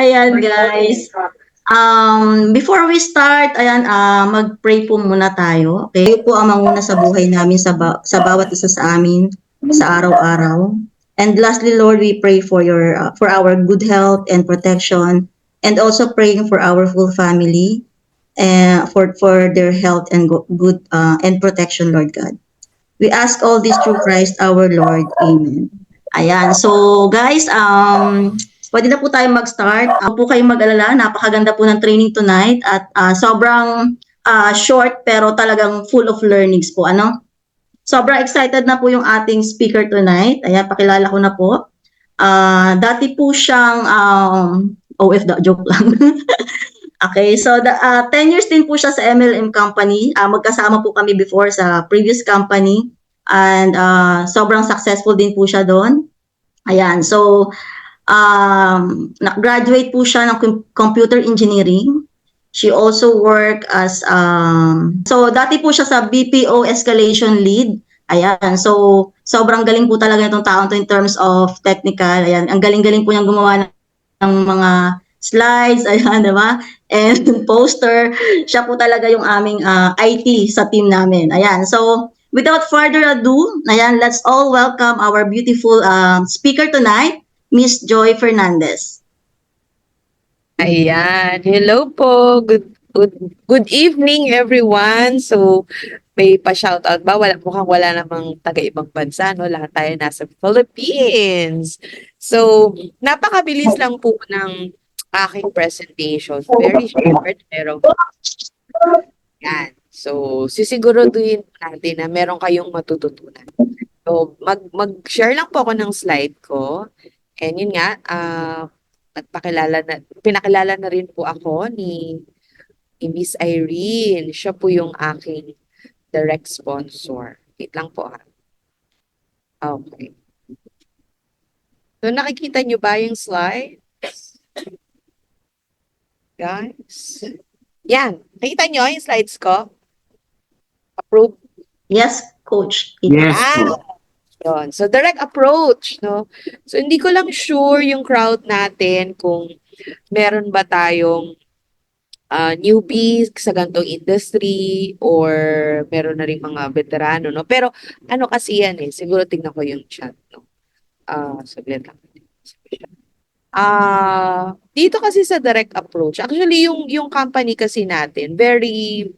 Ayan guys. Before we start, ayan, mag-pray po muna tayo. Okay? Kayo po ang manguna sa buhay namin sa bawat isa sa amin sa araw-araw. And lastly, Lord, we pray for our good health and protection, and also praying for our full family, for their health and good and protection, Lord God. We ask all this through Christ our Lord. Amen. Ayan. So, guys, pwede na po tayo mag-start. Po kayong mag-alala. Napakaganda po ng training tonight at sobrang short pero talagang full of learnings po. Ano? Sobrang excited na po yung ating speaker tonight. Ayan, pakilala ko na po. Dati po siyang joke lang. Okay, so 10 years din po siya sa MLM company. Magkasama po kami before sa previous company and sobrang successful din po siya doon. Ayan, so graduate po siya ng computer engineering. She also worked as so dati po siya sa BPO escalation lead. Ayan, so sobrang galing po talaga itong taon to in terms of technical. Ayan, ang galing-galing po niyang gumawa ng mga slides, ayan, diba? And poster. Siya po talaga yung aming IT sa team namin. Ayan, so without further ado, ayan, let's all welcome our beautiful speaker tonight, Miss Joy Fernandez. Ayan. Hello po. Good evening, everyone. So, may pa-shoutout ba? Mukhang wala namang taga-ibang bansa, no? Lahat tayo nasa Philippines. So, napakabilis lang po ng aking presentation. Very short, pero yan. So, sisiguraduhin natin na meron kayong matututunan. So, mag-share lang po ako ng slide ko. And yun nga, pinakilala na rin po ako ni Miss Irene. Siya po yung aking direct sponsor. Wait lang po ha. Okay. So nakikita nyo ba yung slides? Guys? Yan. Nakita nyo yung slides ko? Approve? Yes, Coach. Yes. Yun. So, direct approach, no? So, hindi ko lang sure yung crowd natin kung meron ba tayong newbies sa gantong industry or meron na rin mga veterano, no? Pero, ano kasi yan eh, siguro tingnan ko yung chat, no? Saglit lang. Dito kasi sa direct approach, actually yung company kasi natin, very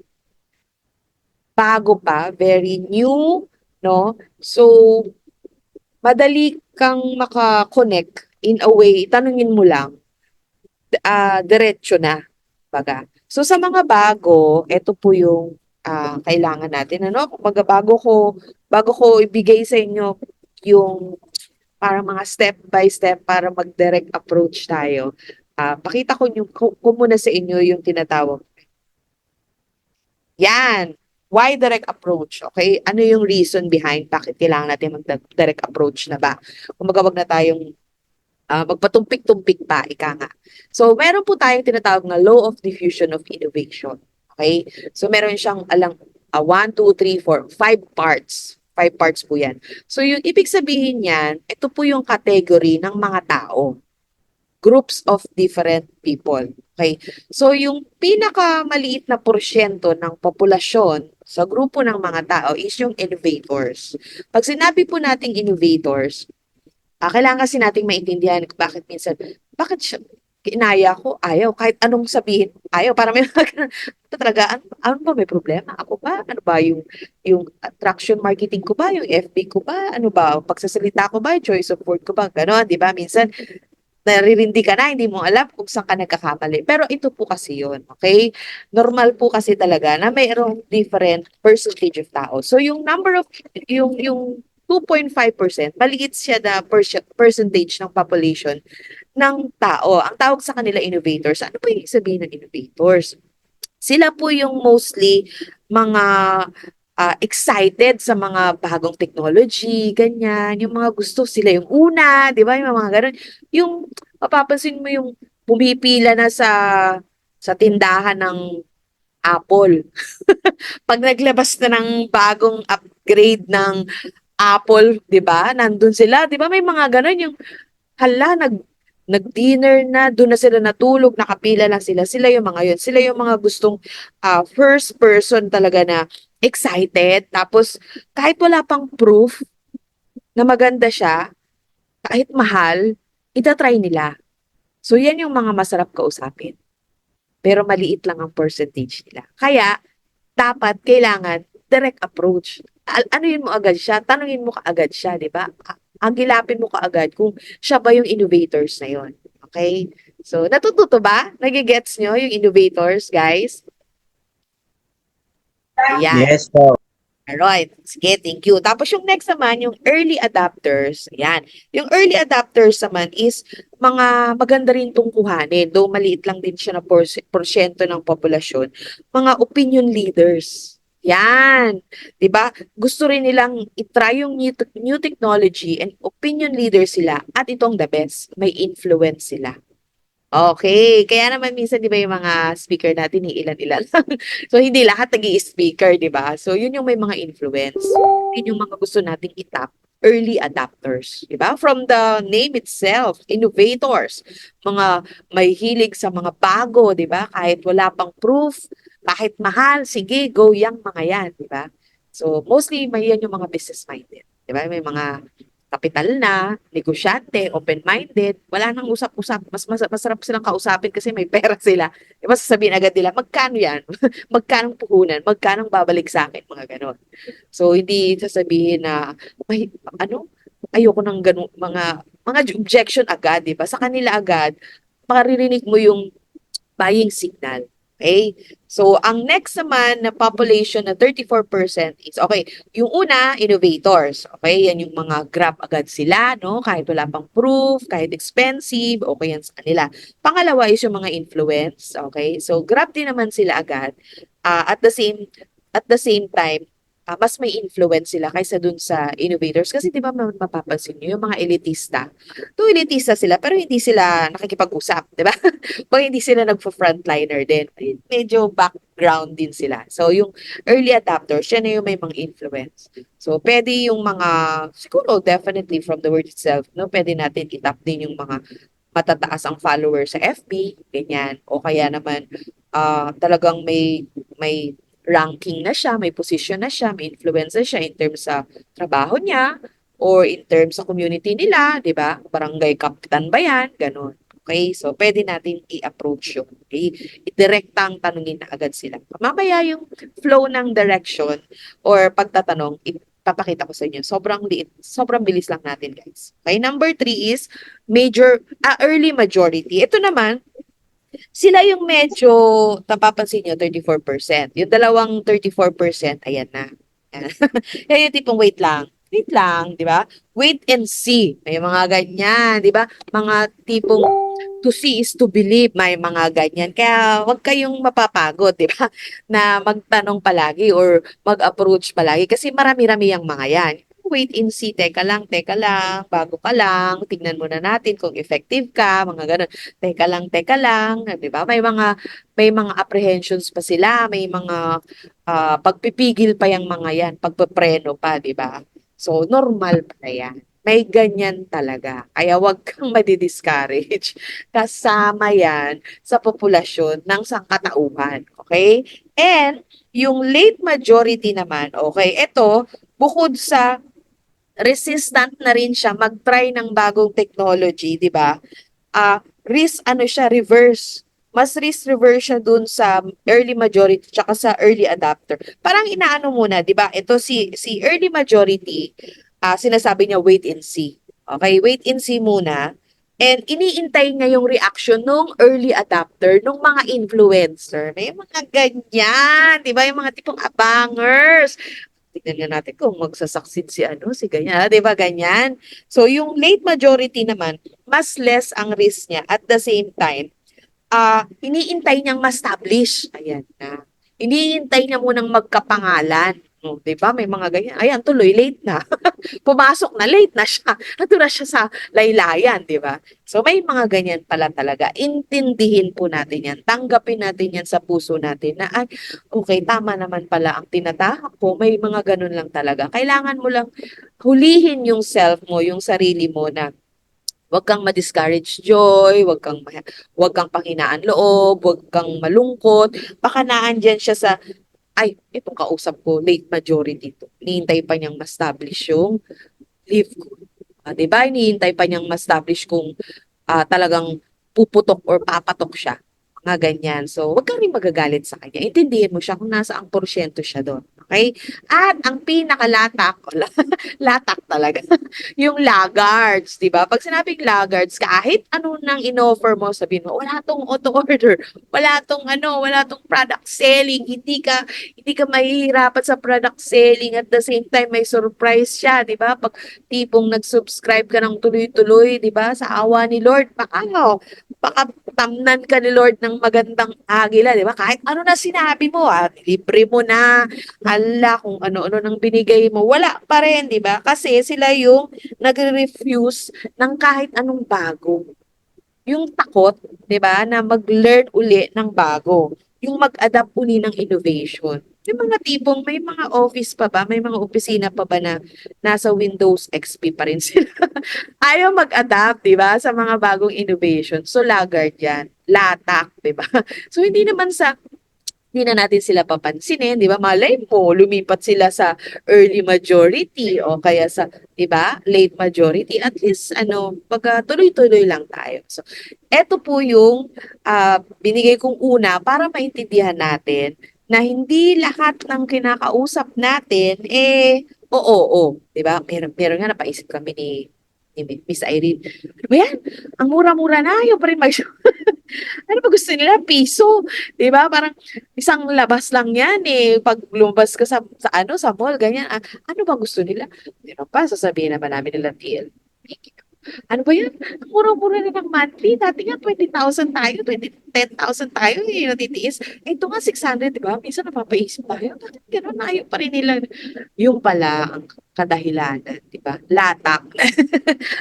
bago pa, very new, no? So, madali kang maka-connect in a way, tanungin mo lang, diretso na, baga. So, sa mga bago, ito po yung kailangan natin, ano? Kumbaga, bago ko ibigay sa inyo yung para mga step by step para mag-direct approach tayo, pakita ko muna sa inyo yung tinatawag. Yan. Why direct approach? Okay? Ano yung reason behind bakit kailangan natin mag-direct approach na ba? Kumbaga wag na tayong magpatumpik-tumpik pa, ika nga. So, meron po tayong tinatawag na law of diffusion of innovation. Okay? So, meron siyang 1, 2, 3, 4, 5 parts. 5 parts po yan. So, yung ibig sabihin yan, ito po yung category ng mga tao. Groups of different people. Okay? So, yung pinakamaliit na porsyento ng populasyon sa grupo ng mga tao is yung innovators. Pag sinabi po nating innovators, kailangan kasi nating maintindihan bakit siya, inaya ko, ayaw, kahit anong sabihin, ayaw, para may talaga, ano ba, may problema? Ako ba? Ano ba, yung attraction marketing ko ba? Yung FB ko ba? Ano ba? Pagsasalita ko ba? Choice of word ko ba? Ganon, di ba? Minsan, naririndi ka na, hindi mo alam kung saan ka nagkakamali. Pero ito po kasi yun, okay? Normal po kasi talaga na mayroong different percentage of tao. So, yung number of, yung 2.5%, maliit siya na percentage ng population ng tao. Ang tawag sa kanila innovators. Ano po yung sabihin ng innovators? Sila po yung mostly mga excited sa mga bagong technology, ganyan. Yung mga gusto sila yung una, di ba? Yung mga ganun. Yung mapapansin mo yung pumipila na sa tindahan ng Apple. Pag naglabas na ng bagong upgrade ng Apple, 'di ba? Nandun sila, 'di ba? May mga ganun yung hala nag-dinner na, doon na sila natulog, nakapila lang sila. Sila yung mga yun. Sila yung mga gustong first person talaga na excited. Tapos, kahit wala pang proof na maganda siya, kahit mahal, itatry nila. So, yan yung mga masarap kausapin. Pero maliit lang ang percentage nila. Kaya, dapat, kailangan, direct approach. Anuin mo agad siya, tanungin mo kaagad siya, di ba? Agilapin mo kaagad kung siya ba yung innovators na yon. Okay? So, natututo ba? Nagigets nyo yung innovators, guys? Ayan. Yes po. Alright, sige, thank you. Tapos yung next naman, yung early adapters. Ayan. Yung early adapters naman is mga maganda rin itong kuhanin. Though maliit lang din siya na porsyento ng populasyon. Mga opinion leaders. Yan. 'Di ba? Gusto rin nilang i-try yung new technology and opinion leaders sila at itong the best, may influence sila. Okay, kaya naman minsan 'di ba yung mga speaker natin ilan-ilan lang. So hindi lahat nag-i-speaker, 'di ba? So yun yung may mga influence. Yun yung mga gusto nating itap, early adapters, 'di ba? From the name itself, innovators, mga may hilig sa mga bago, 'di ba? Kahit wala pang proof, kahit mahal, sige, go yang mga yan, 'di ba? So mostly may yan yung mga business minded, 'di ba? May mga kapital na, negosyante, open-minded, wala nang usap-usap. Masarap silang kausapin kasi may pera sila. Diba sasabihin agad nila, magkano yan? Magkano puhunan? Magkano babalik sa akin? Mga ganon. So, hindi sasabihin na, may, ano, ayoko ng ganon, mga objection agad, di ba? Sa kanila agad, maririnig mo yung buying signal. Okay? So, ang next naman na population na 34% is, okay, yung una, innovators. Okay? Yan yung mga grab agad sila, no? Kahit wala pang proof, kahit expensive, okay yan sa kanila. Pangalawa is yung mga influence. Okay? So, grab din naman sila agad. At the same time, mas may influence sila kaysa dun sa innovators. Kasi di ba mapapansin nyo, yung mga elitista, elitista sila, pero hindi sila nakikipag-usap, di ba? Pag hindi sila nagpo-frontliner din, medyo background din sila. So, yung early adapters, siya na yung may mga influence. So, pwede yung mga, siguro definitely from the word itself, no, pwede natin itap din yung mga matataas ang followers sa FB, ganyan. O kaya naman, talagang may ranking na siya, may position na siya, may influence na siya in terms sa trabaho niya or in terms sa community nila, 'di ba? Barangay captain ba 'yan? Ganun. Okay? So, pwede natin i-approach yun. Okay? I-directang tanungin na agad sila. Mamaya yung flow ng direction or pagtatanong, ipapakita ko sa inyo. Sobrang liit, sobrang bilis lang natin, guys. Okay? Number 3 is early majority. Ito naman, sila yung medyo, napapansin nyo, 34%. Yung dalawang 34%, ayan na. Ayan. Yan yung tipong wait lang, di ba? Wait and see. May mga ganyan, di ba? Mga tipong to see is to believe, may mga ganyan. Kaya wag kayong mapapagod, di ba? Na magtanong palagi or mag-approach palagi kasi marami-rami yung mga yan. Wait and see, teka lang, bago ka lang, tignan muna natin kung effective ka, mga ganun. Teka lang, 'di ba? May mga apprehensions pa sila, may mga pagpipigil pa yang mga 'yan, pagpepreno pa, 'di ba? So normal pa 'yan. May ganyan talaga. Kaya wag kang madi-discourage. Kasama 'yan sa populasyon ng sangkatauhan, okay? And yung late majority naman, okay, ito bukod sa resistant na rin siya mag-try ng bagong technology, 'di ba? Risk ano siya, reverse. Mas risk reverse siya dun sa early majority tsaka sa early adapter. Parang inaano muna, 'di ba? Ito si early majority, sinasabi niya wait and see. Okay, wait and see muna. And iniintay niya yung reaction nung early adapter, nung mga influencer. May mga ganyan, 'di ba? Yung mga tipong abangers. Tignan nga natin kung magsasucceed si ano, si ganyan, 'di ba ganyan? So yung late majority naman, mas less ang risk niya at the same time, iniintay niyang ma-establish. Ayan na. Iniintay niya munang magkapangalan. Oh, 'di ba? May mga ganyan. Ayan, tuloy late na. Pumasok na, late na siya. Nandun na siya sa laylayan, 'di ba? So may mga ganyan pala talaga. Intindihin po natin 'yan. Tanggapin natin 'yan sa puso natin na ay, okay, tama naman pala ang tinatahak ko. May mga ganun lang talaga. Kailangan mo lang hulihin yung self mo, yung sarili mo na Huwag kang ma-discourage joy, huwag kang panghinaan loob, huwag kang malungkot. Baka naandyan siya sa, ay, itong kausap ko, late majority to. Hinihintay pa niyang ma-establish yung leave ko. 'Di ba? Hinihintay pa niyang ma-establish kung talagang puputok or papatok siya. Mga ganyan. So, huwag kang rin magagalit sa kanya. Intindihin mo siya kung nasa ang porsyento siya doon. Okay? At ang pinakalatak, latak talaga, yung laggards, di ba? Pag sinabing laggards, kahit ano nang in-offer mo, sabihin mo, wala tong auto order, wala tong product selling, hindi ka mahihirapan sa product selling at the same time may surprise siya, di ba? Pag tipong nag-subscribe ka ng tuloy-tuloy, di ba? Sa awa ni Lord, baka tamnan ka ni Lord ng magandang agila, di ba? Kahit ano na sinabi mo, libre mo na, hala, kung ano-ano nang binigay mo, wala pa rin, di ba? Kasi sila yung nagre-refuse ng kahit anong bago. Yung takot, 'di ba, na mag-learn uli ng bago, yung mag-adapt uli ng innovation. May mga tipong may mga office pa ba, may mga opisina pa ba na nasa Windows XP pa rin sila. Ayaw mag-adapt, 'di ba, sa mga bagong innovation. So laggard 'yan, latak, 'di ba? So hindi na natin sila papansinin, 'di ba? Malay mo, lumipat sila sa early majority o kaya sa, 'di ba, late majority. At least pagka tuloy-tuloy lang tayo. So, eto po yung binigay kong una para maintindihan natin na hindi lahat ng kinakausap natin oo, 'di ba? Meron nga napaisip kami ni Miss Irene. Ano ba yan? Ang mura-mura na, yung pa rin ano ba gusto nila? Piso. 'Di ba? Parang isang labas lang 'yan eh. Pag lumabas ka sa mall, ganyan. Ano ba gusto nila? Meron pa, sasabihin naman namin nila TL. Ano ba yan? Ang mura-mura na ng monthly. Dati nga 20,000 tayo, 10,000 tayo eh, natitiis. Ito nga 600, di ba? Minsan napapaisip tayo, bakit gano'n na ayaw pa rin nila? Yung pala ang kadahilanan, di ba? Latak.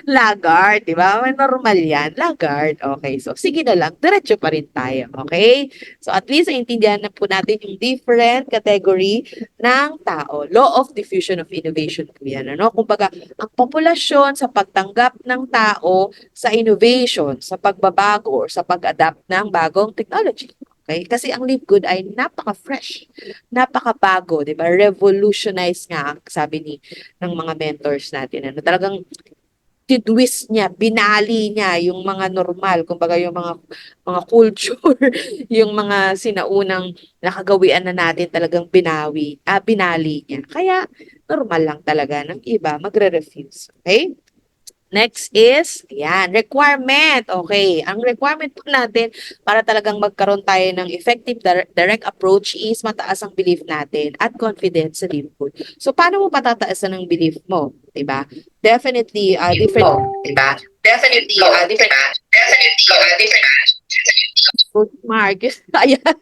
Laggard, di ba? Normal yan. Laggard. Okay. So, sige na lang. Diretso pa rin tayo. Okay? So, at least, naintindihan na po natin yung different category ng tao. Law of diffusion of innovation po yan. Ano? Kumbaga, ang populasyon sa pagtanggap ng tao sa innovation, sa pagbabago, or sa pag-adapt ng bagong technology. Okay? Kasi ang Live Good ay napaka-fresh, napaka-bago, di ba? Revolutionize nga, sabi ng mga mentors natin. Talagang tinwist niya, binali niya yung mga normal, kumbaga yung mga culture, yung mga sinaunang nakagawian na natin talagang binali niya. Kaya normal lang talaga ng iba magre-refuse. Okay? Next is, yan, requirement. Okay, ang requirement po natin para talagang magkaroon tayo ng effective direct approach is mataas ang belief natin at confidence sa livelihood. So, paano mo patataasan ang belief mo? Diba? Definitely, different. Diba? Definitely, different. Good mark. Ayan.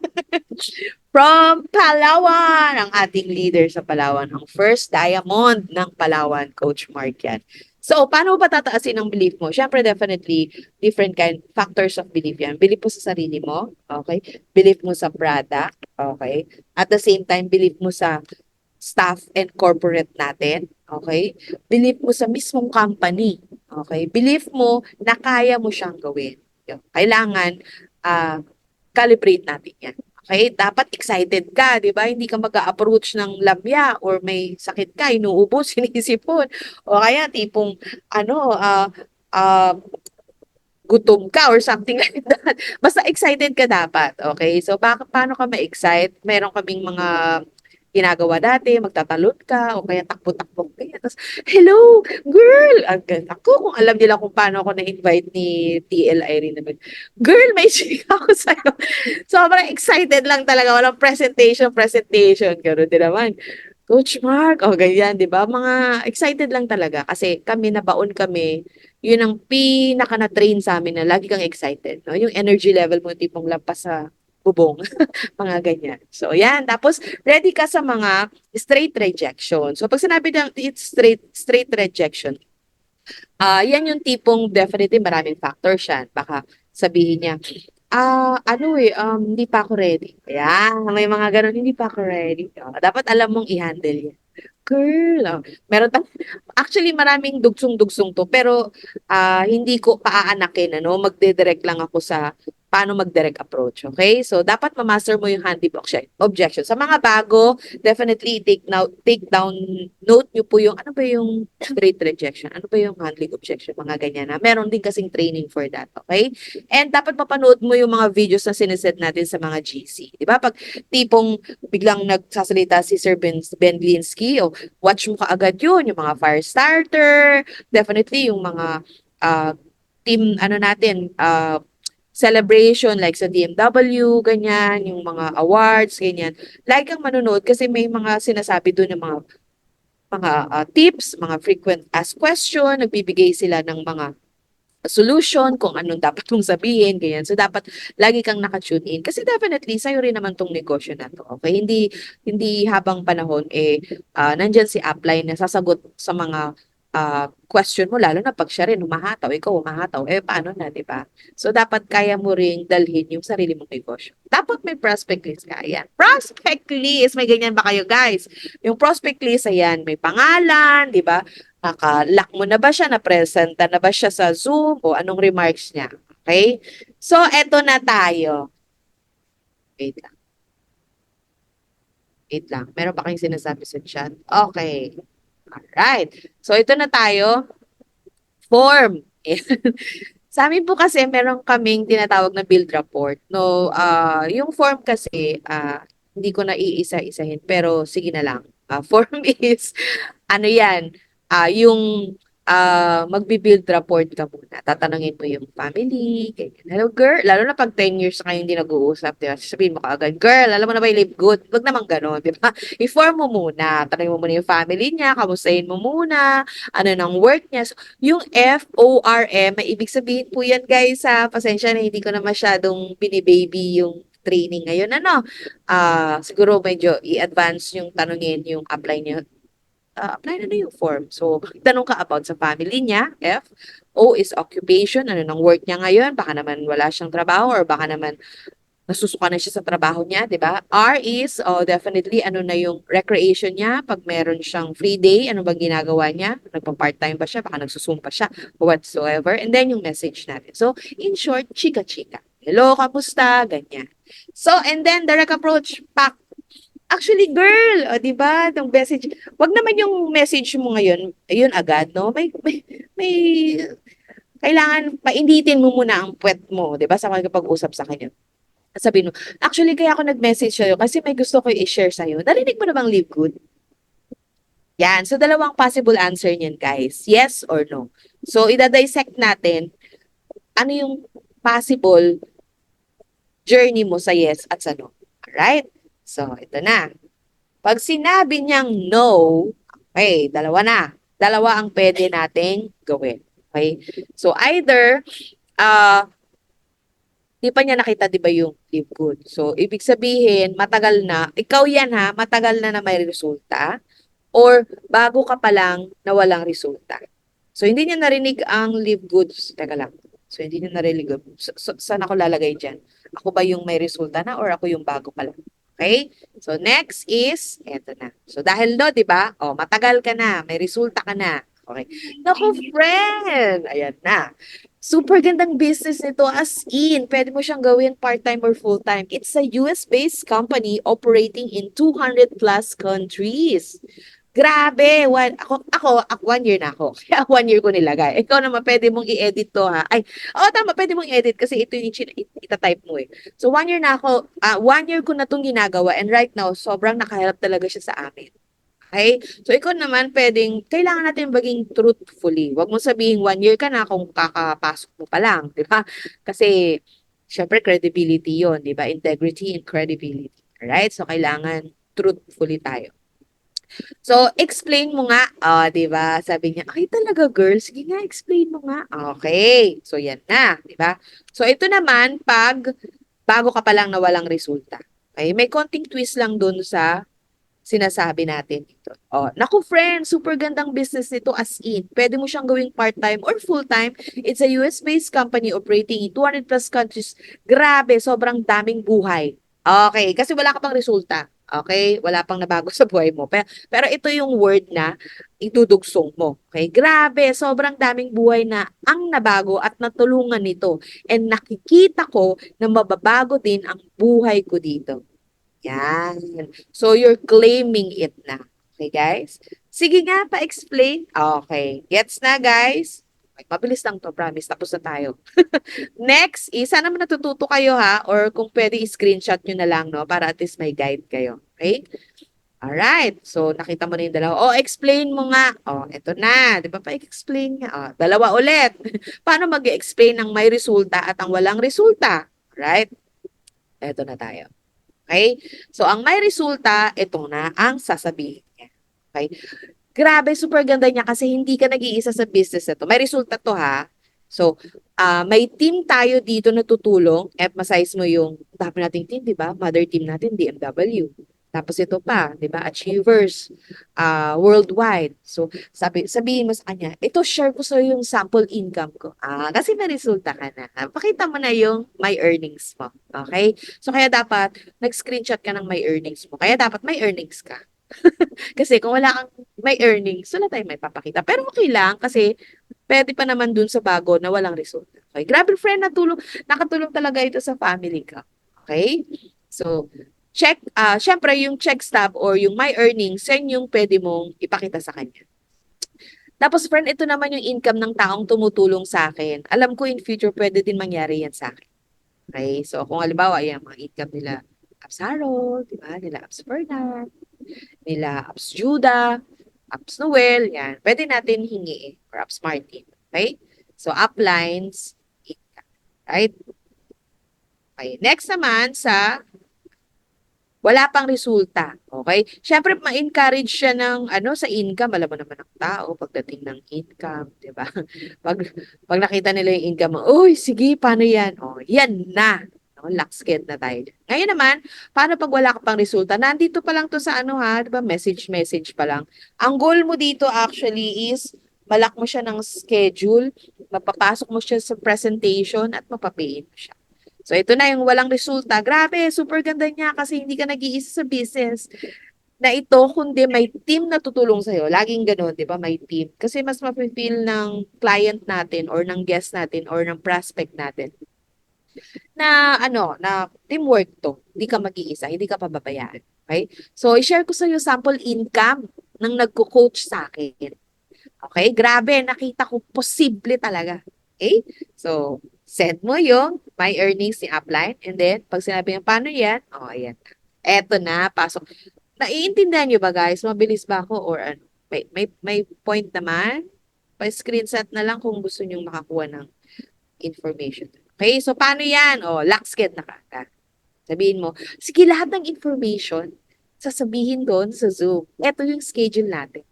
From Palawan, ang ating leader sa Palawan, ang first diamond ng Palawan, Coach Mark yan. So, paano mo patataasin ang belief mo? Siyempre, definitely, different factors of belief yan. Belief mo sa sarili mo, okay? Belief mo sa product, okay? At the same time, belief mo sa staff and corporate natin, okay? Belief mo sa mismong company, okay? Belief mo na kaya mo siyang gawin. Kailangan calibrate natin yan. Okay? Dapat excited ka, di ba? Hindi ka mag-approach ng lamya or may sakit ka, inuubo, sinisipon. O kaya tipong, gutom ka or something like that. Basta excited ka dapat. Okay? So, paano ka ma-excite? Meron kaming mga ginagawa dati, magtatalon ka, o kaya takbo-takbo ka. Tapos, hello, girl! Ako, kung alam nila kung paano ako na-invite ni TL Irene naman. Girl, may chika ako sa'yo. Sobrang excited lang talaga. Walang presentation. Gano'n din naman. Coach Mark, ganyan, di ba? Mga excited lang talaga. Kasi nabaon kami, yun ang pinaka na-train sa amin na lagi kang excited. No? Yung energy level mo, tipong lampas sa bubong. Mga ganyan. So, yan. Tapos, ready ka sa mga straight rejection. So, pag sinabi ng it's straight rejection, yan yung tipong definitely maraming factors yan. Baka sabihin niya, hindi pa ako ready. Ayan, may mga ganun, hindi pa ako ready. Dapat alam mong i-handle yan. Girl, meron actually maraming dugsong-dugsong 'to, pero, hindi ko paaanakin ano, magdidirect lang ako sa paano mag-direct approach, okay? So, dapat ma-master mo yung handling objection. Sa mga bago, definitely take down note niyo po yung ano ba yung straight rejection, ano ba yung handling objection, mga ganyan na. Meron din kasing training for that, okay? And dapat mapanood mo yung mga videos na sineset natin sa mga GC, 'di ba? Pag tipong biglang nagsasalita si Sir Ben Glinsky, o watch mo kaagad yun, yung mga fire starter, definitely yung mga team, ano natin, celebration like sa DMW, ganyan, yung mga awards, ganyan. Like kang manonood kasi may mga sinasabi doon ng mga tips, mga frequent asked question, nagbibigay sila ng mga solution kung anong dapat mong sabihin, ganyan. So, dapat lagi kang naka-tune in. Kasi definitely, sa'yo rin naman tong negosyo na to. Okay? Hindi habang panahon, nandyan si upline na sasagot sa mga question mo, lalo na pag siya rin humahataw, ikaw humahataw, paano na, di ba? So, dapat kaya mo ring dalhin yung sarili mong negosyo. Dapat may prospect list ka. Ayan. Prospect list! May ganyan ba kayo, guys? Yung prospect list, ayan, may pangalan, di ba? Naka-lock mo na ba siya? Na-presenta na ba siya sa Zoom? O anong remarks niya? Okay? So, eto na tayo. Wait lang. Wait lang. Meron pa kayong sinasabi sa chat? Okay. Alright. So, ito na tayo. Form. Sa amin po kasi, meron kaming tinatawag na build report. No, yung form kasi, hindi ko na iisa-isahin. Pero, sige na lang. Form is ano yan, yung magbi-build rapport ka muna. Tatanungin mo yung family, ganyan. Hello, girl. Lalo na pag 10 years na kayong hindi nag-uusap, di ba? Sabihin mo kaagad, girl, alam mo na ba yung live good? Huwag naman ganun, di ba? I-form mo muna. Tanungin mo muna yung family niya, kamustahin mo muna, ano nang work niya. So, yung FORM, may ibig sabihin po yan, guys, pasensya na hindi ko na masyadong binibaby yung training ngayon. Ano? Siguro medyo i-advance yung tanungin yung apply niyo, apply na yung form. So, tanong ka about sa family niya, F. O is occupation, ano nang work niya ngayon, baka naman wala siyang trabaho or baka naman nasusuka na siya sa trabaho niya, di ba? R is, definitely, ano na yung recreation niya, pag meron siyang free day, ano bang ginagawa niya, nagpa-part-time ba siya, baka nagsusum pa siya, whatsoever. And then yung message natin. So, in short, chika-chika. Hello, kamusta? Ganyan. So, and then direct approach, pak. Actually, girl, 'di ba? Yung message, wag naman yung message mo ngayon, ayun agad, no? May kailangan painitin mo muna ang puwet mo, 'di ba? Sa makikipag-usap sa kanya. Sabihin mo, actually, kaya ako nag-message sa'yo kasi may gusto ko i-share sa'yo. Narinig mo na bang Live Good? Yan. So, dalawang possible answer niyan, guys. Yes or no. So, ida-dissect natin ano yung possible journey mo sa yes at sa no. Alright? So, ito na. Pag sinabi niyang no, okay, dalawa na. Dalawa ang pwede nating gawin. Okay? So, either, di pa niya nakita, di ba, yung live good. So, ibig sabihin, matagal na, ikaw yan ha, matagal na may resulta, or bago ka pa lang na walang resulta. So, hindi niya narinig ang live good. Teka lang. So, hindi niya narinig. Saan ako lalagay dyan? Ako ba yung may resulta na or ako yung bago pa lang? Okay? So, next is, eto na. So, dahil no, di ba? O, matagal ka na, may resulta ka na. Okay. Naku, friend! Ayan na. Super gandang business nito, as in. Pwede mo siyang gawin part-time or full-time. It's a US-based company operating in 200 plus countries. Grabe! Ako, 1 year na ako. Kaya 1 year ko nilagay. Ikaw naman, pwede mong i-edit to, ha? Ay, tama, pwede mong i-edit kasi ito yung itatype mo eh. So, 1 year na ako, 1 year ko na itong ginagawa, and right now, sobrang nakahelp talaga siya sa amin. Okay? So, ikaw naman, kailangan natin maging truthfully. Huwag mo sabihin 1 year ka na kung kakapasok mo pa lang, di ba? Kasi, syempre, credibility yon, di ba? Integrity and credibility. Alright? So, kailangan truthfully tayo. So, explain mo nga. 'Di ba? Sabi niya, ay talaga girl, sige nga, explain mo nga. Okay. So, yan na, 'di ba? So, ito naman, pag bago ka pa lang na walang resulta. Okay? May konting twist lang dun sa sinasabi natin dito. Naku friend, super gandang business nito, as in. Pwede mo siyang gawing part-time or full-time. It's a US-based company operating in 200 plus countries. Grabe, sobrang daming buhay. Okay, kasi wala ka pang resulta. Okay? Wala pang nabago sa buhay mo. Pero ito yung word na itudugsong mo. Okay? Grabe, sobrang daming buhay na ang nabago at natulungan nito. And nakikita ko na mababago din ang buhay ko dito. Yan. So, you're claiming it na. Okay, guys? Sige nga, pa-explain. Okay. Gets na, guys? Okay, mabilis lang to, promise. Tapos na tayo. Next is, sana naman natututo kayo ha, or kung pwede, screenshot nyo na lang, no, para at least may guide kayo. Okay? Alright. So, nakita mo na yung dalawa. Oh, explain mo nga. Oh, eto na. Di ba pa explain nga? Oh, dalawa ulit. Paano mag-explain ang may resulta at ang walang resulta? Alright? Eto na tayo. Okay? So, ang may resulta, ito na ang sasabihin niya. Okay? Grabe, super ganda niya kasi hindi ka nag-iisa sa business na to. May resulta to ha. So, may team tayo dito na tutulong. Emphasize mo yung dami nating team, di ba? Mother team natin, DMW. Tapos ito pa, di ba? Achievers, worldwide. So, sabihin mo sa kanya, ito share ko sa yung sample income ko. Kasi may resulta ka na. Pakita mo na yung my earnings mo. Okay? So, kaya dapat, nag-screenshot ka ng my earnings mo. Kaya dapat may earnings ka. Kasi kung wala kang may earnings, wala tayong may papakita. Pero okay lang kasi pwede pa naman dun sa bago na walang resulta. Okay? Grabe friend, nakatulong talaga ito sa family ka. Okay? So, check, syempre yung check stub or yung my earnings, yan yung pwede mong ipakita sa kanya. Tapos friend, ito naman yung income ng taong tumutulong sa akin. Alam ko in future pwede din mangyari yan sa akin. Okay? So, kung halimbawa, yan, mga income nila, Abs Harold, di ba? Nila Abs Fernand, nila Abs Judah, Abs Noel, yan. Pwede natin hingiin or Abs Martin. Okay? So, uplines, income. Right? Okay. Next naman sa wala pang resulta. Okay? Siyempre, ma-encourage siya ng sa income. Alam mo naman ang tao pagdating ng income, di ba? Pag nakita nila yung income, uy, sige, paano yan? Oh, yan na. No, laksket na tayo. Ngayon naman, paano pag wala ka pang resulta? Nandito pa lang to sa di ba? Message pa lang. Ang goal mo dito actually is malak mo siya ng schedule, mapapasok mo siya sa presentation at mapapayin mo siya. So, ito na yung walang resulta. Grabe, super ganda niya kasi hindi ka nag-iisa sa business na ito, kundi may team na tutulong sa'yo. Laging ganun, di ba? May team. Kasi mas mapifeel ng client natin or ng guest natin or ng prospect natin na na teamwork to. Hindi ka mag-iisa, hindi ka pababayaan. Okay? So, i-share ko sa iyo sample income ng nagko-coach sa akin. Okay? Grabe, nakita ko posible talaga. Okay? So, send mo yung my earnings ni upline and then pag sinabi niya paano yan, ayan. Eto na, pasok. Naiintindihan niyo ba guys? Mabilis ba ako or ano? May point naman? Pa-screenshot na lang kung gusto niyo makakuha ng information. Okay, so paano yan? Laksket na ka. Sabihin mo, sige lahat ng information, sasabihin doon sa Zoom. Ito yung schedule natin.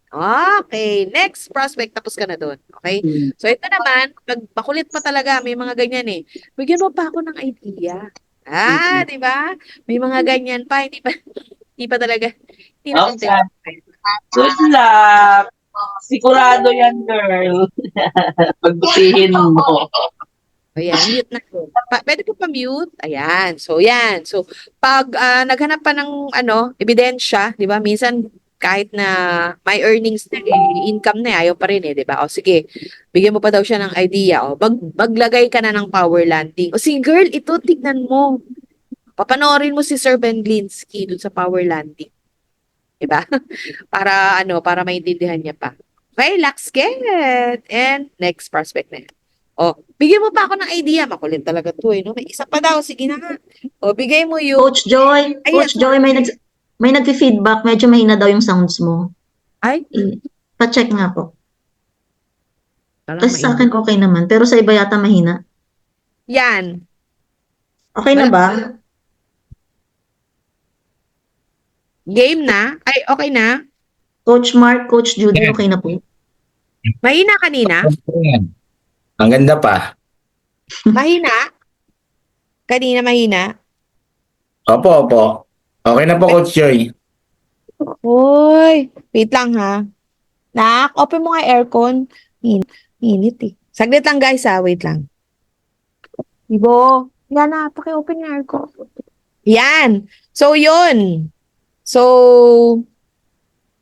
Okay, next prospect, tapos ka na doon. Okay? So ito naman, pag makulit pa talaga, may mga ganyan eh. Bigyan mo pa ako ng idea. Di ba? May mga ganyan pa, hindi pa talaga, hindi na content. Good luck! Sigurado yan, girl. Pagbutihin mo. Ayan, mute na ko. Pwede ko pa-mute? Ayan. So, yan. So, pag naghanap pa ng ebidensya, di ba? Minsan, kahit na may earnings na, income na, ayaw pa rin di ba? O sige, bigyan mo pa daw siya ng idea. Maglagay ka na ng power landing. O sige, girl, ito, tignan mo. Papanoorin mo si Sir Ben Glinsky dun sa power landing. Di ba? Para maintindihan niya pa. Okay, Laksket. And next prospect na yan. Bigyan mo pa ako ng idea. Makulit talaga to no? May isa pa daw. Sige na nga. Bigay mo yung... Coach Joy, Coach Joy, may nag-feedback. Medyo mahina daw yung sounds mo. Ay? Pa-check nga po. Kasi sa akin okay naman. Pero sa iba yata mahina. Yan. Okay na ba? Game na? Ay, okay na? Coach Mark, Coach Judy, okay na po? Mahina kanina? Ang ganda pa. Mahina? Kanina mahina? Opo. Okay na po, Coach Joy. Uy, wait lang ha. Nak, open mo nga aircon. Init eh. Saglit lang guys ha, wait lang. Ibo, yan na, paki-open yung aircon. Yan. So yun. So,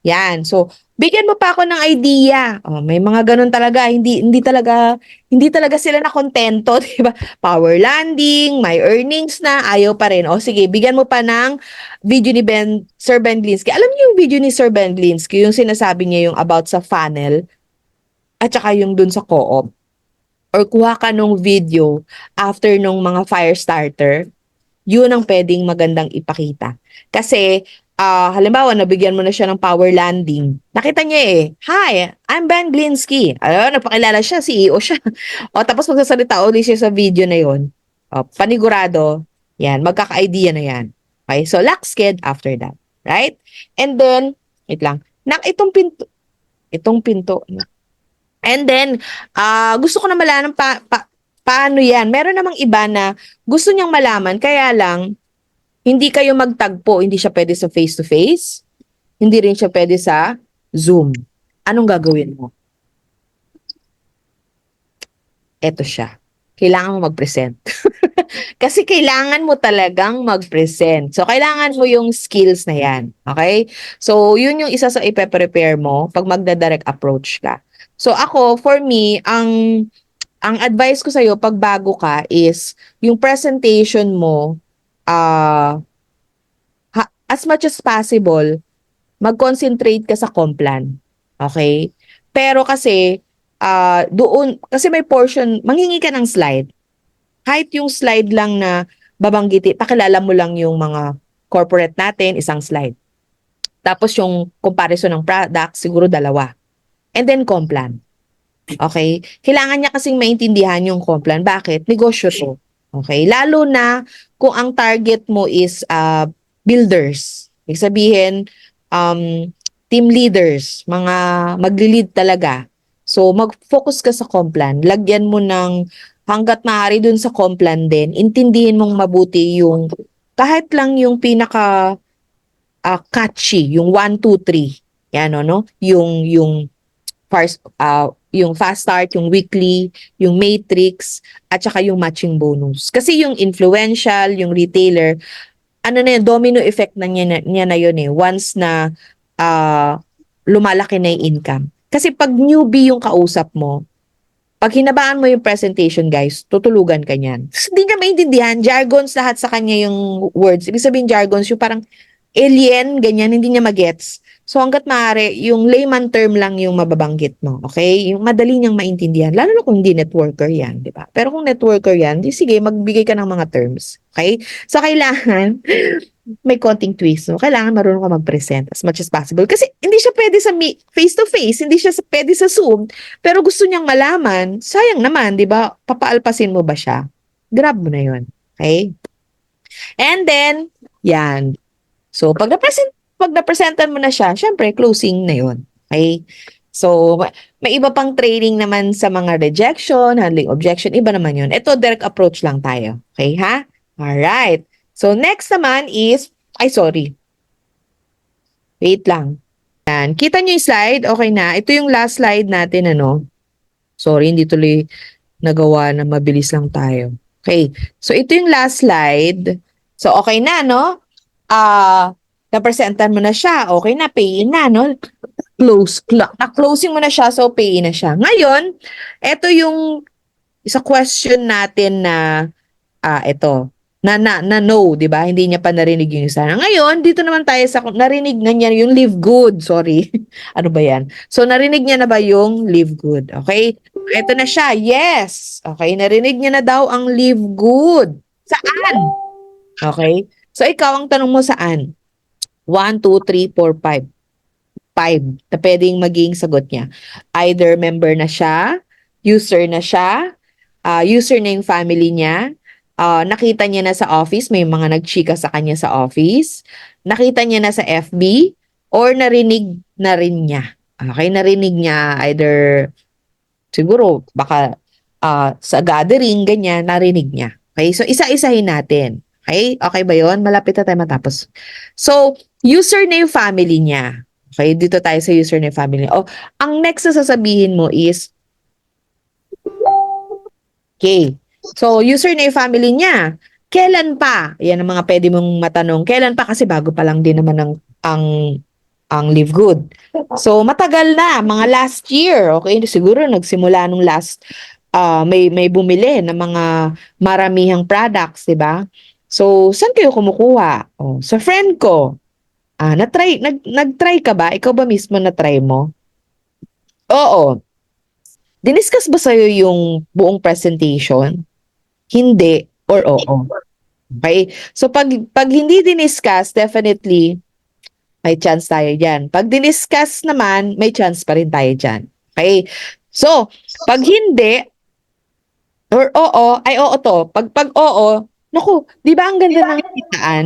yan. So, bigyan mo pa ako ng idea. Oh, may mga ganun talaga, hindi talaga sila na kontento, 'di ba? Power landing, may earnings na, ayaw pa rin. O sige, bigyan mo pa ng video ni Sir Ben Glinsky. Alam niyo yung video ni Sir Ben Glinsky, yung sinasabi niya yung about sa funnel at saka yung dun sa co-op. Or kuha ka nung video after nung mga fire starter, yun ang pwedeng magandang ipakita. Kasi, halimbawa, nabigyan mo na siya ng power landing. Nakita niya eh, "Hi, I'm Ben Glinsky." Napakilala siya, CEO siya. O, tapos magsasalita ulit siya sa video na yun. O, panigurado, yan, magkaka-idea na yan. Okay, so Laxked after that. Right? And then, wait lang, itong pinto. And then, gusto ko na malaman paano yan. Meron namang iba na gusto niyang malaman, kaya lang, hindi kayo magtagpo. Hindi siya pwede sa face-to-face. Hindi rin siya pwede sa Zoom. Anong gagawin mo? Eto siya. Kailangan mo mag-present. Kasi kailangan mo talagang mag-present. So, kailangan mo yung skills na yan. Okay? So, yun yung isa sa ipe-prepare mo pag magda-direct approach ka. So, ako, for me, ang advice ko sa'yo pag bago ka is yung presentation mo, as much as possible, mag-concentrate ka sa Complan. Okay? Pero kasi, doon, kasi may portion, manghingi ka ng slide. Kahit yung slide lang na babanggiti, pakilala mo lang yung mga corporate natin, isang slide. Tapos yung comparison ng product, siguro 2. And then Complan. Okay? Kailangan niya kasing maintindihan yung Complan. Bakit? Negosyo to. Okay? Lalo na kung ang target mo is builders. Ibig sabihin, team leaders, mga magli-lead talaga. So, mag-focus ka sa Complan. Lagyan mo ng hanggat maaari dun sa Complan din. Intindihin mong mabuti yung, kahit lang yung pinaka catchy, yung 1, 2, 3. Yan, no? Yung fast start, yung weekly, yung matrix, at saka yung matching bonus. Kasi yung influential, yung retailer, ano na yun, domino effect na niya na yun eh. Once na lumalaki na yung income. Kasi pag newbie yung kausap mo, pag hinabaan mo yung presentation, guys, tutulugan ka niyan. Hindi niya maintindihan. Jargons lahat sa kanya yung words. Ibig sabihin jargons, yung parang alien, ganyan, hindi niya magets. So hanggat maaari, yung layman term lang yung mababanggit mo. Okay? Yung madali niyang maintindihan. Lalo na kung hindi networker yan, di ba? Pero kung networker yan, di sige, magbigay ka ng mga terms. Okay? So kailangan, may konting twist. So kailangan marunong ka mag-present as much as possible. Kasi hindi siya pwede sa face-to-face, hindi siya pwede sa Zoom. Pero gusto niyang malaman, sayang naman, di ba? Papaalpasin mo ba siya? Grab mo na yun. Okay? And then, yan. So, pag na-presentan mo na siya, syempre, closing na yun. Okay? So, may iba pang training naman sa mga rejection, handling objection, iba naman yun. Ito, direct approach lang tayo. Okay, ha? Alright. So, next naman is, sorry. Wait lang. Yan. Kita nyo yung slide? Okay na. Ito yung last slide natin, ano? Sorry, hindi tuloy nagawa na mabilis lang tayo. Okay. So, ito yung last slide. So, okay na, no? Na-presentan mo na siya, okay na, pay in na, no? Na-closing mo na siya, so pay in na siya. Ngayon, ito yung isa question natin na, ito, na no, di ba? Hindi niya pa narinig yung isa. Ngayon, dito naman tayo sa, narinig na niya yung live good, sorry. Ano ba yan? So, narinig niya na ba yung live good? Okay? Ito na siya, yes. Okay, narinig niya na daw ang live good. Saan? Okay? So, ikaw ang tanong mo saan? 1, 2, 3, 4, 5. 5 na pwedeng maging sagot niya. Either member na siya, user na siya, user na yung family niya, nakita niya na sa office, may mga nagchika sa kanya sa office, nakita niya na sa FB, or narinig na rin niya. Okay, narinig niya either, siguro, baka sa gathering, ganyan, narinig niya. Okay, so isa-isahin natin. Okay? Okay ba yun? Malapit na tayo matapos. So, user na yung family niya. Okay? Dito tayo sa user na yung family niya. Ang next na sasabihin mo is, okay. So, user na yung family niya. kailan pa? Yan ang mga pwede mong matanong. Kailan pa kasi bago pa lang din naman ang Live Good. So matagal na, mga last year, okay? Siguro nagsimula nung last may bumili ng mga maramihang products, 'di ba? So saan kayo kumukuha? Oh, sa friend ko. Nag-try ka ba? Ikaw ba mismo na-try mo? Oo. Diniscuss ba sa'yo yung buong presentation? Hindi or oo. Okay? So pag hindi diniscuss, definitely may chance tayo diyan. Pag diniscuss naman, may chance pa rin tayo diyan. Okay? So, pag hindi or oo, ay oo to. Pag oo, naku, 'di ba ang ganda ng kitaan?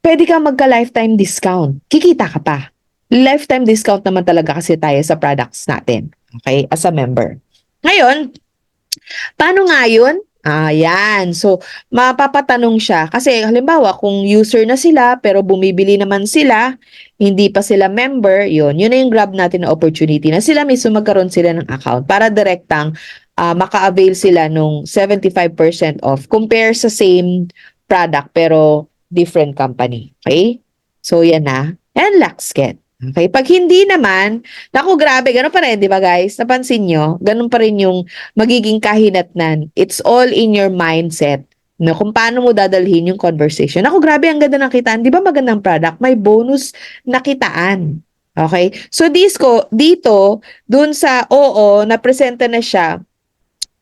Pwede ka magka-lifetime discount. Kikita ka pa. Lifetime discount naman talaga kasi tayo sa products natin. Okay? As a member. Ngayon, paano nga yun? Yan. So, mapapatanong siya. Kasi halimbawa, kung user na sila, pero bumibili naman sila, hindi pa sila member, yun na yung grab natin na opportunity na sila mismo magkaroon sila ng account para direktang maka-avail sila nung 75% off compare sa same product pero different company. Okay? So, yan na. And Luxket. Okay? Pag hindi naman, naku, grabe, ganun pa rin, di ba guys? Napansin nyo, ganun pa rin yung magiging kahinatnan. It's all in your mindset. No, kung paano mo dadalhin yung conversation. Naku, grabe, ang ganda ng kitaan. Di ba magandang product? May bonus na kitaan. Okay? So, dito, dun sa oo, na-presenta na siya,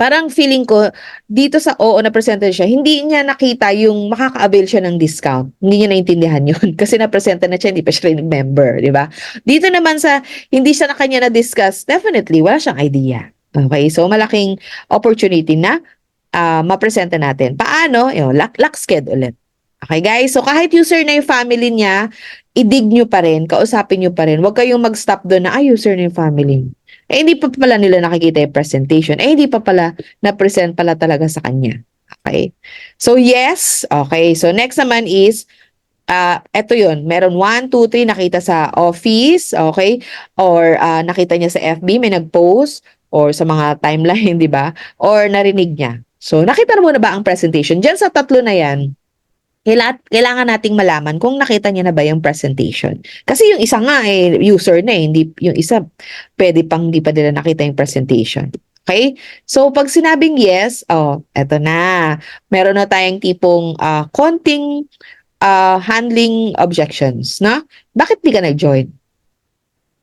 parang feeling ko, dito sa oo na presenta siya, hindi niya nakita yung makaka-avail siya ng discount. Hindi niya naintindihan yun. Kasi na-presenta na siya, hindi pa siya rin member, di ba? Dito naman sa, hindi siya na kanya na-discuss, definitely, wala siyang idea. Okay, so malaking opportunity na mapresenta natin. Paano? Yung Luxked ulit. Okay guys, so kahit user na yung family niya, i-dig nyo pa rin, kausapin nyo pa rin. Huwag kayong mag-stop doon na, user na yung family. Hindi pa pala nila nakikita yung presentation. Hindi pa pala na-present pala talaga sa kanya. Okay? So, yes. Okay. So, next naman is, eto yun. Meron 1, 2, 3 nakita sa office. Okay? Or nakita niya sa FB, may nag-post. Or sa mga timeline, di ba? Or narinig niya. So, nakita mo na ba ang presentation? Diyan sa tatlo na yan, kailangan nating malaman kung nakita niya na ba yung presentation. Kasi yung isa nga user na hindi yung isa pwede pang hindi pa nila nakita yung presentation. Okay? So pag sinabing yes, eto na. Meron na tayong tipong konting handling objections, no? Bakit di ka nag-join?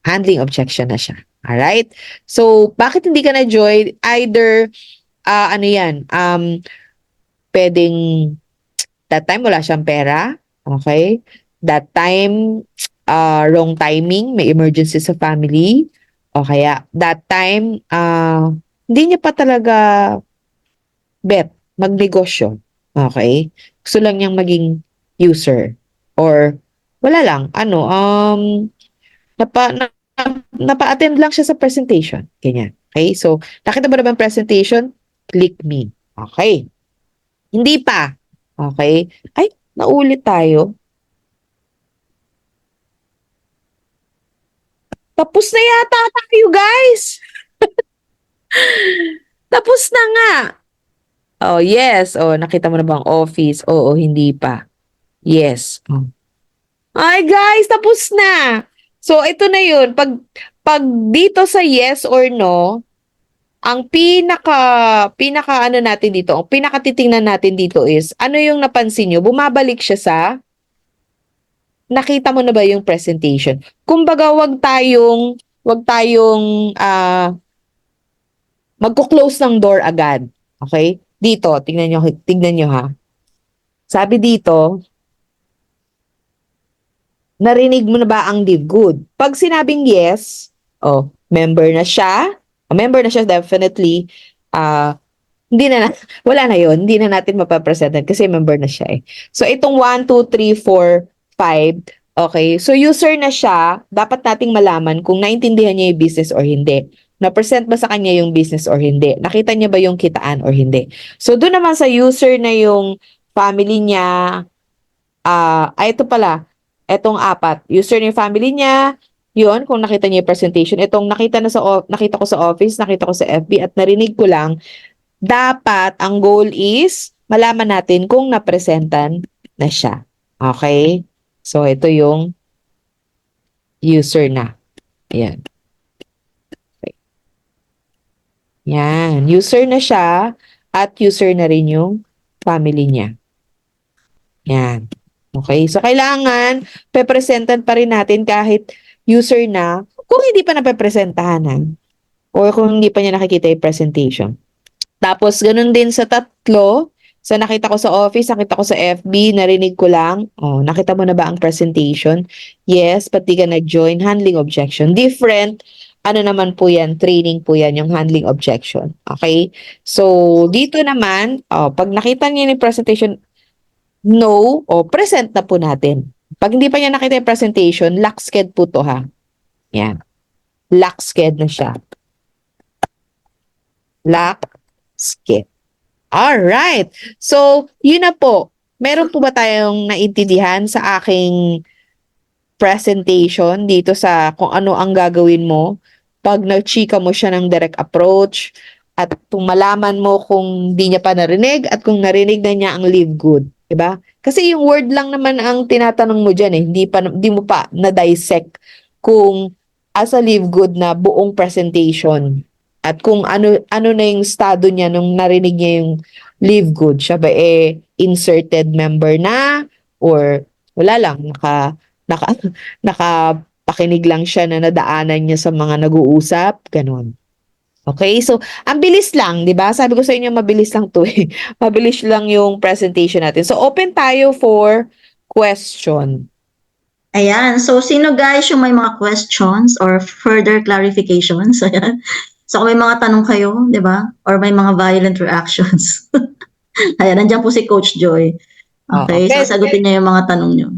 Handling objection na siya. Alright? So bakit hindi ka na-join? Either ano yan, pwedeng that time wala siyang pera, okay? That time, wrong timing, may emergency sa family, o kaya that time, hindi niya pa talaga magnegosyo, okay? Gusto lang niyang maging user, or wala lang, napa-attend lang siya sa presentation, ganyan. Okay, so, nakita mo na ba ang presentation? Click me. Okay. Hindi pa. Okay? Ay, naulit tayo. Tapos na yata tayo, guys. Tapos na nga. Oh, yes. Oh, nakita mo na ba ang office? Oo, hindi pa. Yes. Oh. Ay, guys, tapos na. So, ito na yun. Pag dito sa yes or no, ang pinaka ano natin dito, ang pinakatitingnan natin dito is, ano yung napansin nyo? Bumabalik siya sa, nakita mo na ba yung presentation? Kumbaga, wag tayong magko-close ng door agad. Okay? Dito, tingnan nyo ha. Sabi dito, narinig mo na ba ang Live Good? Pag sinabing yes, member na siya, definitely, wala na yun, hindi na natin mapapresentan kasi member na siya eh. So, itong 1, 2, 3, 4, 5, okay, so user na siya, dapat nating malaman kung naintindihan niya yung business or hindi. Na-present ba sa kanya yung business or hindi? Nakita niya ba yung kitaan or hindi? So, doon naman sa user na yung family niya, ito pala, etong 4, user na yung family niya, yun, kung nakita niyo yung presentation, itong nakita ko sa office, nakita ko sa FB, at narinig ko lang, dapat ang goal is malaman natin kung napresentan na siya. Okay? So, ito yung user na. Ayan. Okay. Yan. User na siya at user na rin yung family niya. Yan. Okay? So, kailangan pepresentan pa rin natin kahit user na kung hindi pa napepresentahan or kung hindi pa niya nakikita yung presentation. Tapos, ganun din sa tatlo. So, nakita ko sa office, nakita ko sa FB, narinig ko lang. Oh, nakita mo na ba ang presentation? Yes, pati ka nag-join. Handling objection. Different. Ano naman po yan? Training po yan, yung handling objection. Okay? So, dito naman, pag nakita niya yung presentation, no, present na po natin. Pag hindi pa niya nakita yung presentation, lock sked po to ha. Yan. Lock sked na siya. Lock sked. Alright. So, yun na po. Meron po ba tayong naintindihan sa aking presentation dito sa kung ano ang gagawin mo pag nag-chika mo siya ng direct approach at kung malaman mo kung di niya pa narinig at kung narinig na niya ang live good. Diba? Kasi yung word lang naman ang tinatanong mo dyan eh. Hindi mo pa na-dissect kung as a live good na buong presentation. At kung ano na yung estado niya nung narinig niya yung live good. Siya ba inserted member na or wala lang, nakapakinig lang siya na nadaanan niya sa mga nag-uusap, ganun. Okay, so ang bilis lang, 'di ba? Sabi ko sa inyo mabilis lang 'to eh. Mabilis lang yung presentation natin. So open tayo for question. Ayan. So, sino guys yung may mga questions or further clarifications? Ayan. So, kung may mga tanong kayo, di ba? Or may mga violent reactions. Ayan, nandiyan po si Coach Joy. Okay, Okay. sasagutin niya yung mga tanong niyo.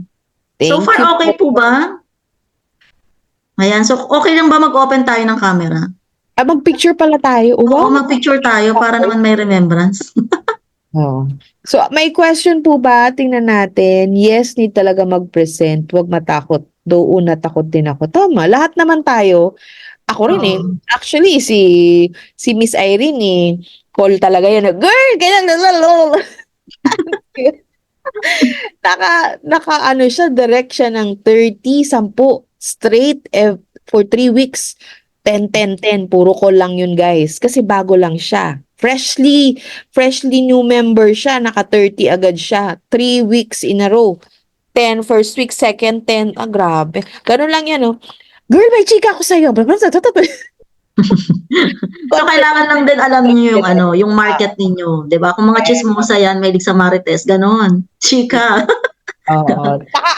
So Thank far, you okay po ba? Ayan, so okay lang ba mag-open tayo ng camera? Mag-picture pala tayo. Oo, Wow. mag-picture tayo para naman may remembrance. Oh. So, may question po ba? Tingnan natin. Yes, need talaga mag-present. Huwag matakot. Though una takot din ako. Tama, lahat naman tayo. Ako rin eh. Oo. Actually, si Miss Irene eh. Call talaga yun. Girl, ganyan. Naka ano siya, direct siya ng 30, 10, straight for 3 weeks. 10, 10, 10. Puro call lang yun, guys. Kasi bago lang siya. Freshly new member siya. Naka 30 agad siya. 3 weeks in a row. 10 first week, second 10. Ah, grabe. Ganun lang yan, oh. Girl, may chika ako sa'yo. So kailangan lang din alam niyo yung yung market ninyo, 'di ba? Kung mga chismosa yan, may sa Marites, ganon. Chika. Oo. Saka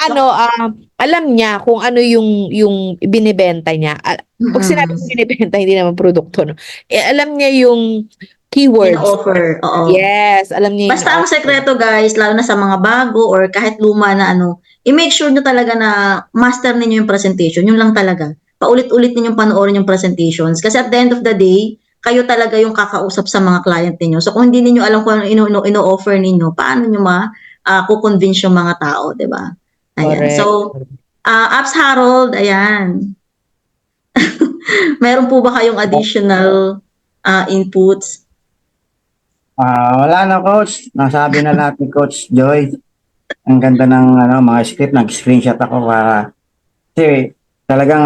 alam niya kung ano yung binibenta niya. Pag sinabi ko binibenta, hindi naman produkto, no? Alam niya yung keywords. In-offer. Oo. Yes, alam niya yung Basta ang sekreto guys, lalo na sa mga bago or kahit luma na i-make sure nyo talaga na master ninyo yung presentation. Yun lang talaga. Paulit-ulit ninyong panoorin yung presentations. Kasi at the end of the day, kayo talaga yung kakausap sa mga client ninyo. So kung hindi niyo alam kung ano ino-offer ninyo, paano nyo kukonvince yung mga tao, di ba? Ayan. Correct. So, Apps Harold, ayan. Meron po ba kayong additional inputs? Wala na, Coach. Nasabi na lahat ni Coach Joy. Ang ganda ng mga script. Nag-screenshot ako para kasi talagang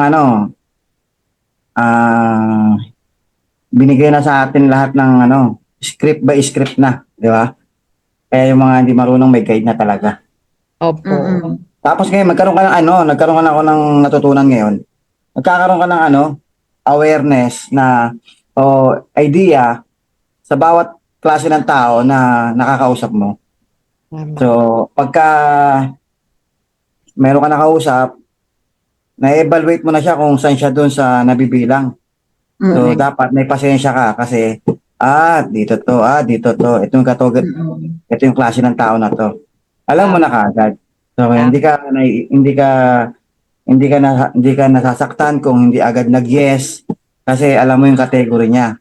binigay na sa atin lahat ng script by script na, di ba? Kaya yung mga hindi marunong may guide na talaga. Opo. Tapos ngayon, nagkaroon ka na ako ng natutunan ngayon. Nagkakaroon ka ng awareness na idea sa bawat klase ng tao na nakakausap mo. Tama. So, pagka meron ka nakausap, na-evaluate mo na siya kung saan siya doon sa nabibilang. So, dapat may pasensya ka kasi, dito to. Ito yung klase ng tao na to. Alam mo na kaagad. So, hindi ka nasasaktan kung hindi agad nag-yes kasi alam mo yung category niya.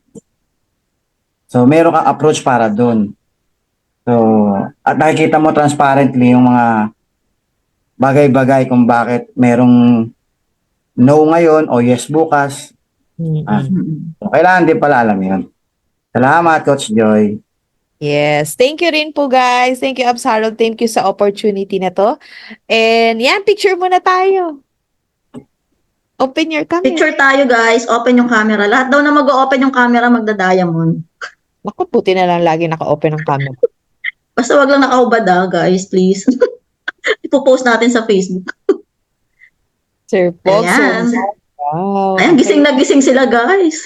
So, meron kang approach para doon. So, at nakikita mo transparently yung mga bagay-bagay kung bakit merong no ngayon o yes bukas. So, kailangan din pala alam yun. Salamat, Coach Joy. Yes. Thank you rin po, guys. Thank you, Abs Harold. Thank you sa opportunity na to. And yan, picture muna tayo. Open your camera. Picture tayo guys, open yung camera. Lahat daw na mag-open yung camera magda-diamond. Naku, puti na lang lagi naka-open ang camera. Basta wag lang nakaubad guys, please. Ipopost natin sa Facebook. Sir Pogs. Ayan. Wow. Ayan, gising na gising sila guys.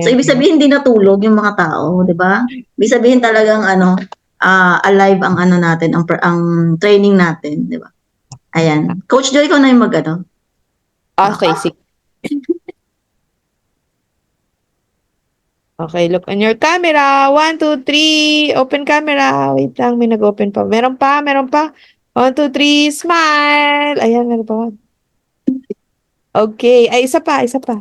So, ibig sabihin hindi natulog yung mga tao, di ba? Ibig sabihin talagang alive ang natin, ang training natin, di ba? Ayan. Coach Joy, ikaw na yung mag-ano. Okay, sige. Okay, look on your camera. 1, 2, 3. Open camera. Wait lang, may nag-open pa. Meron pa, meron pa. 1, 2, 3. Smile. Ayan, meron pa. Okay. Ay, isa pa, isa pa.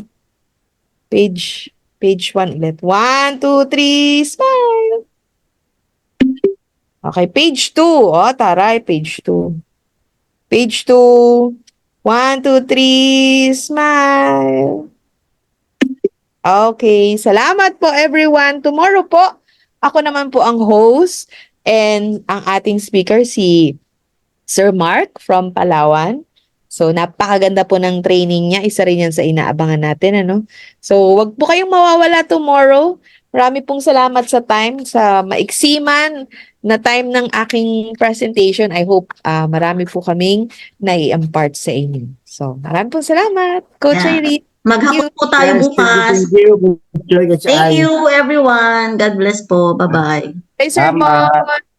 Page 1 ulit. 1, 2, 3. Smile. Okay, page 2. Oh, taray, page 2. Page 2. 1, 2, 3. Smile. Okay, salamat po everyone. Tomorrow po, ako naman po ang host and ang ating speaker si Sir Mark from Palawan. So, napakaganda po ng training niya. Isa rin yan sa inaabangan natin, ano? So, wag po kayong mawawala tomorrow. Marami pong salamat sa time, sa maiksiman na time ng aking presentation. I hope marami po kaming nai-impart sa inyo. So, marami pong salamat. Coach Yeah. Irene. Maghapon po tayo bukas. Thank you. Thank you everyone. God bless po. Bye-bye. Hey, Sir Tama. Mon.